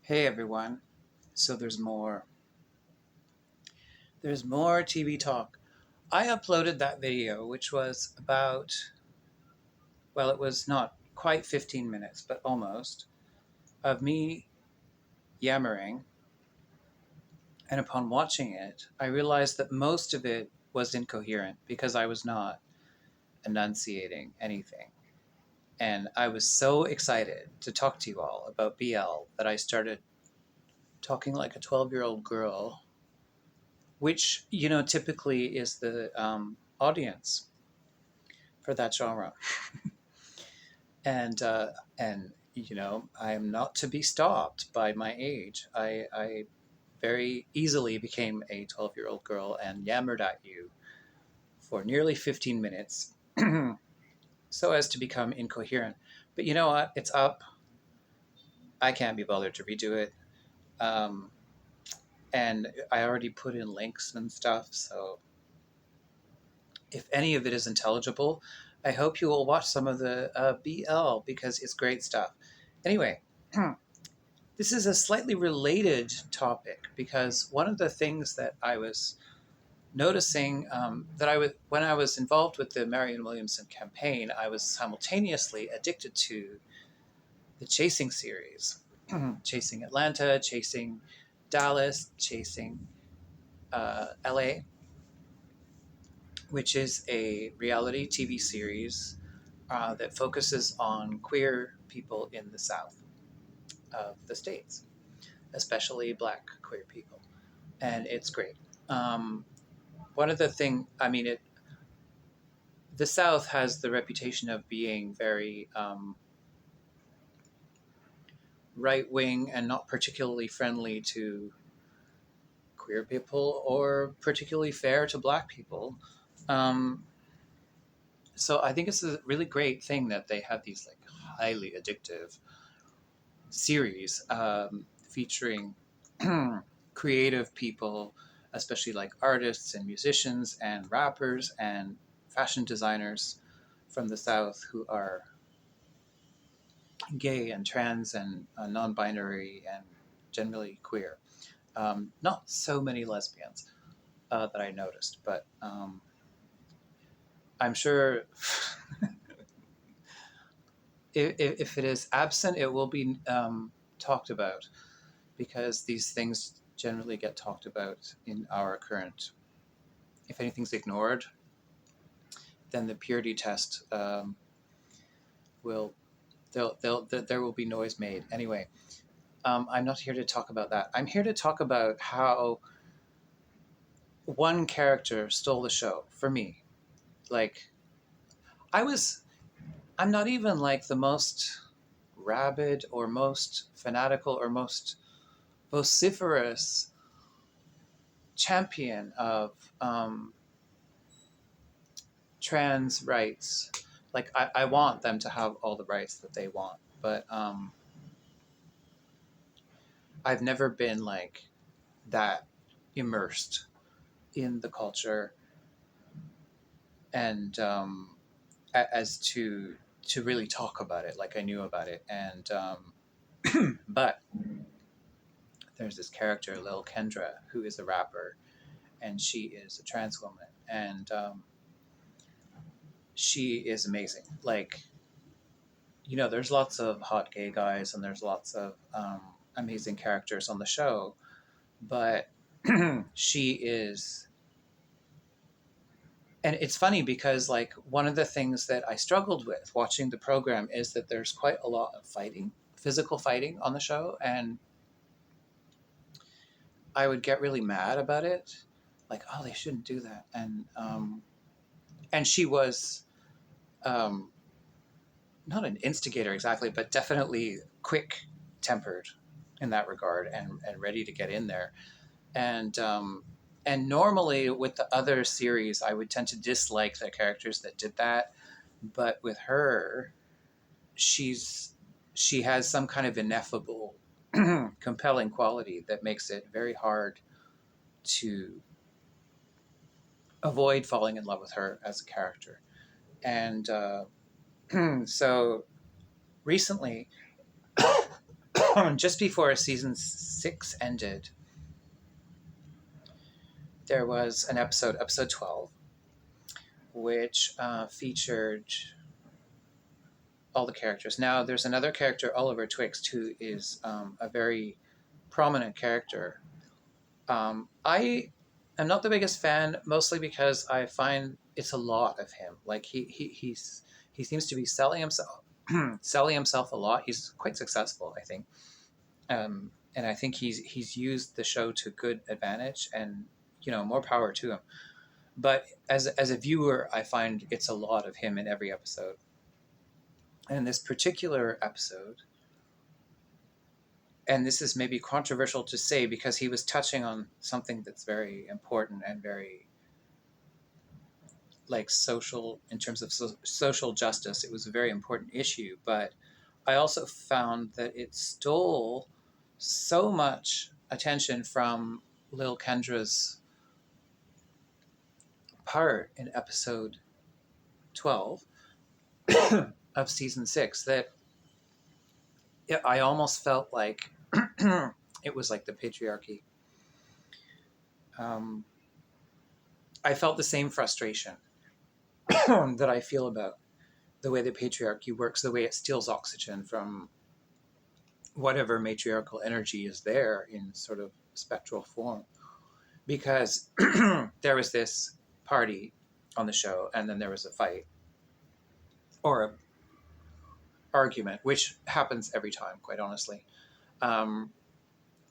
Hey everyone. So there's more. There's more TV talk. I uploaded that video, which was about, well, it was not quite 15 minutes, but almost, of me yammering. And upon watching it, I realized that most of it was incoherent because I was not enunciating anything. And I was so excited to talk to you all about BL that I started talking like a 12-year-old girl, which, typically is the audience for that genre. And I am not to be stopped by my age. I very easily became a 12-year-old girl and yammered at you for nearly 15 minutes so as to become incoherent. But you know what? It's up. I can't be bothered to redo it. Um, and I already put in links and stuff. So if any of it is intelligible, I hope you will watch some of the BL because it's great stuff. Anyway, this is a slightly related topic because one of the things that I was noticing that I was when I was involved with the Marianne Williamson campaign, I was simultaneously addicted to the Chasing series, Chasing Atlanta, Chasing Dallas, Chasing LA, which is a reality TV series that focuses on queer people in the South of the States, especially Black queer people. And it's great. Um, One of the thing, the South has the reputation of being very right wing and not particularly friendly to queer people or particularly fair to Black people. Um, so I think it's a really great thing that they have these like highly addictive series featuring creative people, especially like artists and musicians and rappers and fashion designers from the South who are gay and trans and non-binary and generally queer. Not so many lesbians that I noticed, but I'm sure if it is absent, it will be talked about because these things generally get talked about in our current. If anything's ignored, then the purity test will there will be noise made. Anyway, I'm not here to talk about that. I'm here to talk about how one character stole the show for me. Like, I was, I'm not even like the most rabid or most fanatical or most vociferous champion of um, trans rights. Like, I want them to have all the rights that they want, but I've never been like that immersed in the culture and as to really talk about it like I knew about it. And but there's this character, Lil Kendra, who is a rapper, and she is a trans woman, and she is amazing. Like, there's lots of hot gay guys, and there's lots of amazing characters on the show, but she is. And it's funny because, like, one of the things that I struggled with watching the program is that there's quite a lot of fighting, physical fighting on the show, and I would get really mad about it, like, oh, they shouldn't do that. And she was um, not an instigator exactly, but definitely quick tempered in that regard and ready to get in there. And and normally with the other series, I would tend to dislike the characters that did that, but with her, she has some kind of ineffable, compelling quality that makes it very hard to avoid falling in love with her as a character. And so recently, just before season 6 ended, there was an episode 12, which featured all the characters. Now, there's another character, Oliver Twixt, who is a very prominent character. I am not the biggest fan, mostly because I find it's a lot of him. Like he seems to be selling himself, selling himself a lot. He's quite successful, I think, and I think he's used the show to good advantage, and more power to him. But as a viewer, I find it's a lot of him in every episode. And this particular episode, and this is maybe controversial to say because he was touching on something that's very important and very like social in terms of social justice. It was a very important issue, but I also found that it stole so much attention from Lil Kendra's part in episode 12 of season 6 that I almost felt like it was like the patriarchy. I felt the same frustration that I feel about the way the patriarchy works, the way it steals oxygen from whatever matriarchal energy is there in sort of spectral form. Because there was this party on the show, and then there was a fight or a argument, which happens every time, quite honestly. And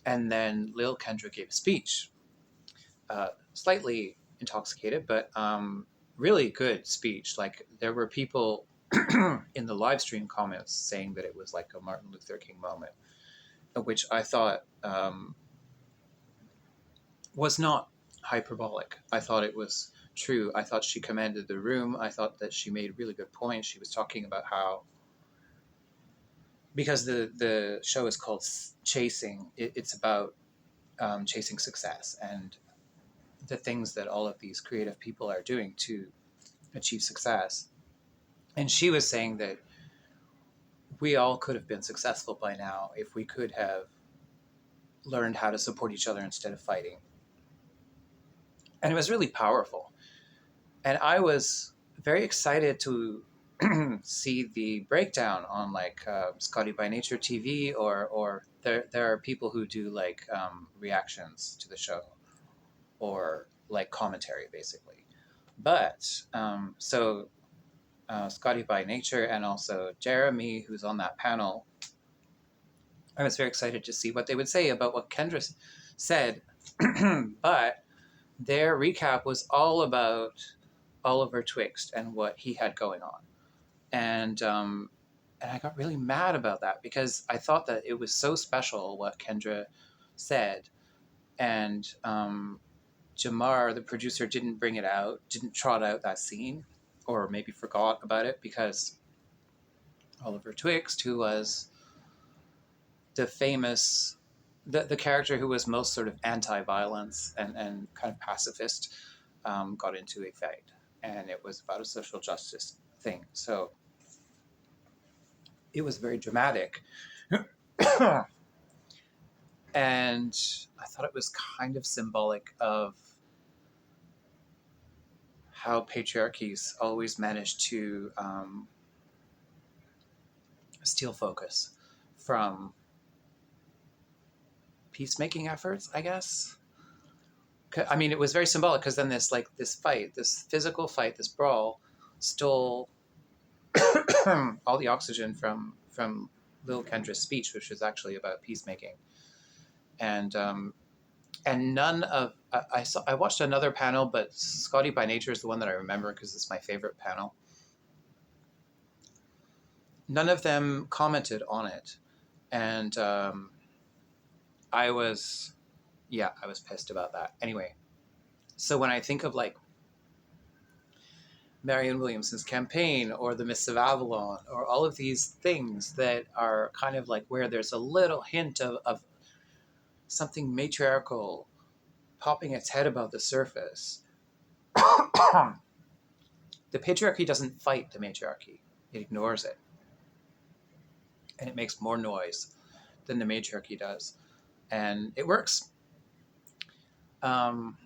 then Lil Kendra gave a speech, slightly intoxicated, but really good speech. Like there were people in the live stream comments saying that it was like a Martin Luther King moment, which I thought was not hyperbolic. I thought it was true. I thought she commanded the room. I thought that she made really good points. She was talking about how, because the show is called Chasing, it's about chasing success and the things that all of these creative people are doing to achieve success. And she was saying that we all could have been successful by now if we could have learned how to support each other instead of fighting. And it was really powerful. And I was very excited to see the breakdown on like Scotty by Nature TV, or there are people who do like reactions to the show or like commentary basically. But Scotty by Nature and also Jeremy, who's on that panel, I was very excited to see what they would say about what Kendra said. But their recap was all about Oliver Twixt and what he had going on. And I got really mad about that because I thought that it was so special what Kendra said. And Jamar, the producer, didn't bring it out, didn't trot out that scene, or maybe forgot about it because Oliver Twixt, who was the famous, the character who was most sort of anti-violence and kind of pacifist, got into a fight. And it was about a social justice thing. So it was very dramatic. And I thought it was kind of symbolic of how patriarchies always manage to steal focus from peacemaking efforts, I guess. I mean, it was very symbolic because then this fight, this physical fight, this brawl, stole all the oxygen from Lil Kendra's speech, which was actually about peacemaking. And none of I watched another panel, but Scotty by Nature is the one that I remember because it's my favorite panel. None of them commented on it, and I was pissed about that. Anyway, so when I think of like Marianne Williamson's campaign or the Mists of Avalon or all of these things that are kind of like where there's a little hint of something matriarchal popping its head above the surface, the patriarchy doesn't fight the matriarchy. It ignores it. And it makes more noise than the matriarchy does, and it works. Um,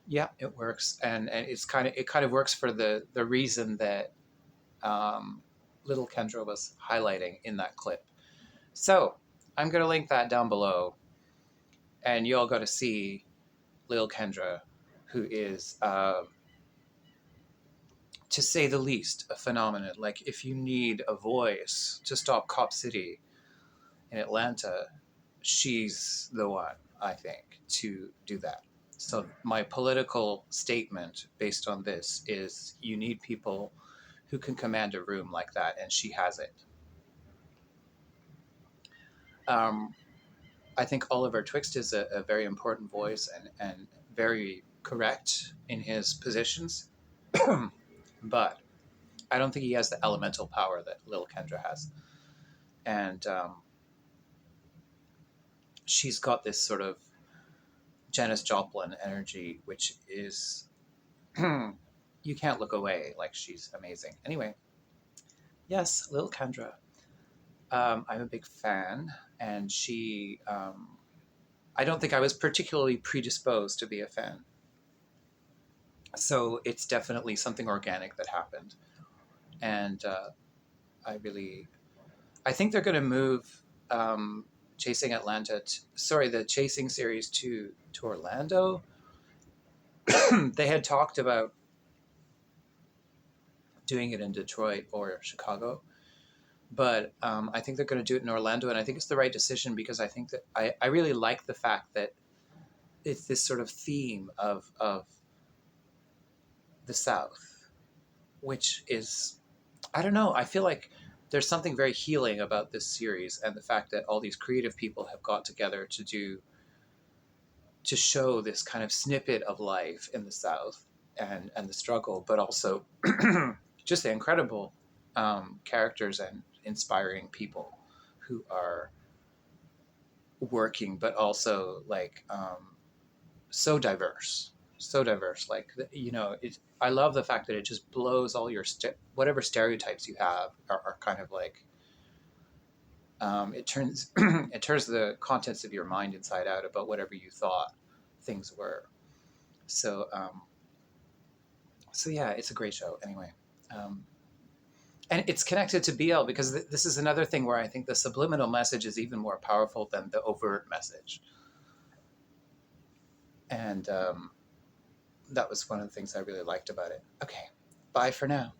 yeah, it works, and it kind of works for the reason that um, little Kendra was highlighting in that clip. So I'm going to link that down below, and you all got to see little Kendra, who is, to say the least, a phenomenon. Like, if you need a voice to stop Cop City in Atlanta, she's the one, I think, to do that. So my political statement based on this is you need people who can command a room like that, and she has it. Um, I think Oliver Twixt is a very important voice and very correct in his positions, but I don't think he has the elemental power that Lil Kendra has. And she's got this sort of Janis Joplin energy, which is you can't look away. Like, she's amazing. Anyway, yes, Lil Kendra. I'm a big fan, and she. I don't think I was particularly predisposed to be a fan, so it's definitely something organic that happened, and I really. I think they're going to move Chasing Atlanta. The Chasing series to Orlando. They had talked about doing it in Detroit or Chicago, but I think they're going to do it in Orlando, and I think it's the right decision because I think that I really like the fact that it's this sort of theme of the South, which is, I don't know, I feel like there's something very healing about this series and the fact that all these creative people have got together to show this kind of snippet of life in the South and the struggle, but also just the incredible characters and inspiring people who are working, but also like so diverse. Like, I love the fact that it just blows all your whatever stereotypes you have are kind of like it turns it turns the contents of your mind inside out about whatever you thought things were. So so yeah, it's a great show anyway. Um, and it's connected to BL because this is another thing where I think the subliminal message is even more powerful than the overt message. And that was one of the things I really liked about it. Okay, bye for now.